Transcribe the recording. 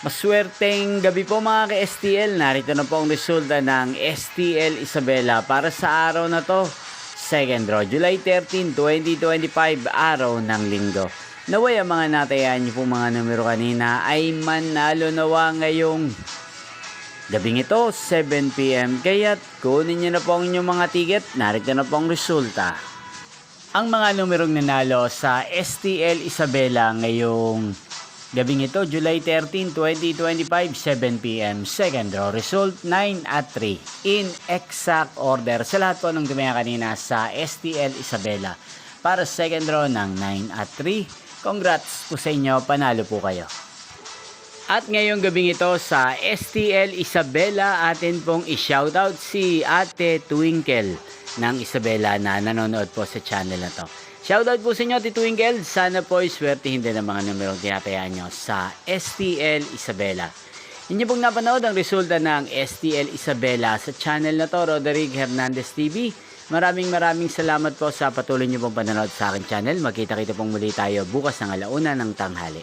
Maswerteng gabi po mga ka-STL. Narito na po ang resulta ng STL Isabela para sa araw na to. Second draw, July 13, 2025, araw ng linggo. Naway ang mga natayan niyo po mga numero kanina ay manalo nawa ngayong gabing ito, 7 PM. Kaya't kunin niyo na po ang inyong mga ticket. Narito na po ang resulta. Ang mga numerong nanalo sa STL Isabela ngayong gabing ito, July 13, 2025, 7 PM. Second draw result, 9 at 3. In exact order sa lahat po ng tumaya kanina sa STL Isabela. Para sa second draw ng 9 at 3. Congrats po sa inyo, panalo po kayo. At ngayong gabing ito sa STL Isabela, atin pong i-shoutout si Ate Twinkle ng Isabela na nanonood po sa channel na to. Shoutout po sa inyo, Ate Twinkle. Sana po iswertihin din ang mga numerong tinatayaan nyo sa STL Isabela. Inyo pong napanood ang resulta ng STL Isabela sa channel na to, Roderick Hernandez TV. Maraming salamat po sa patuloy nyo pong panonood sa aking channel. Magkita-kita pong muli tayo bukas ng 1:00 ng tanghali.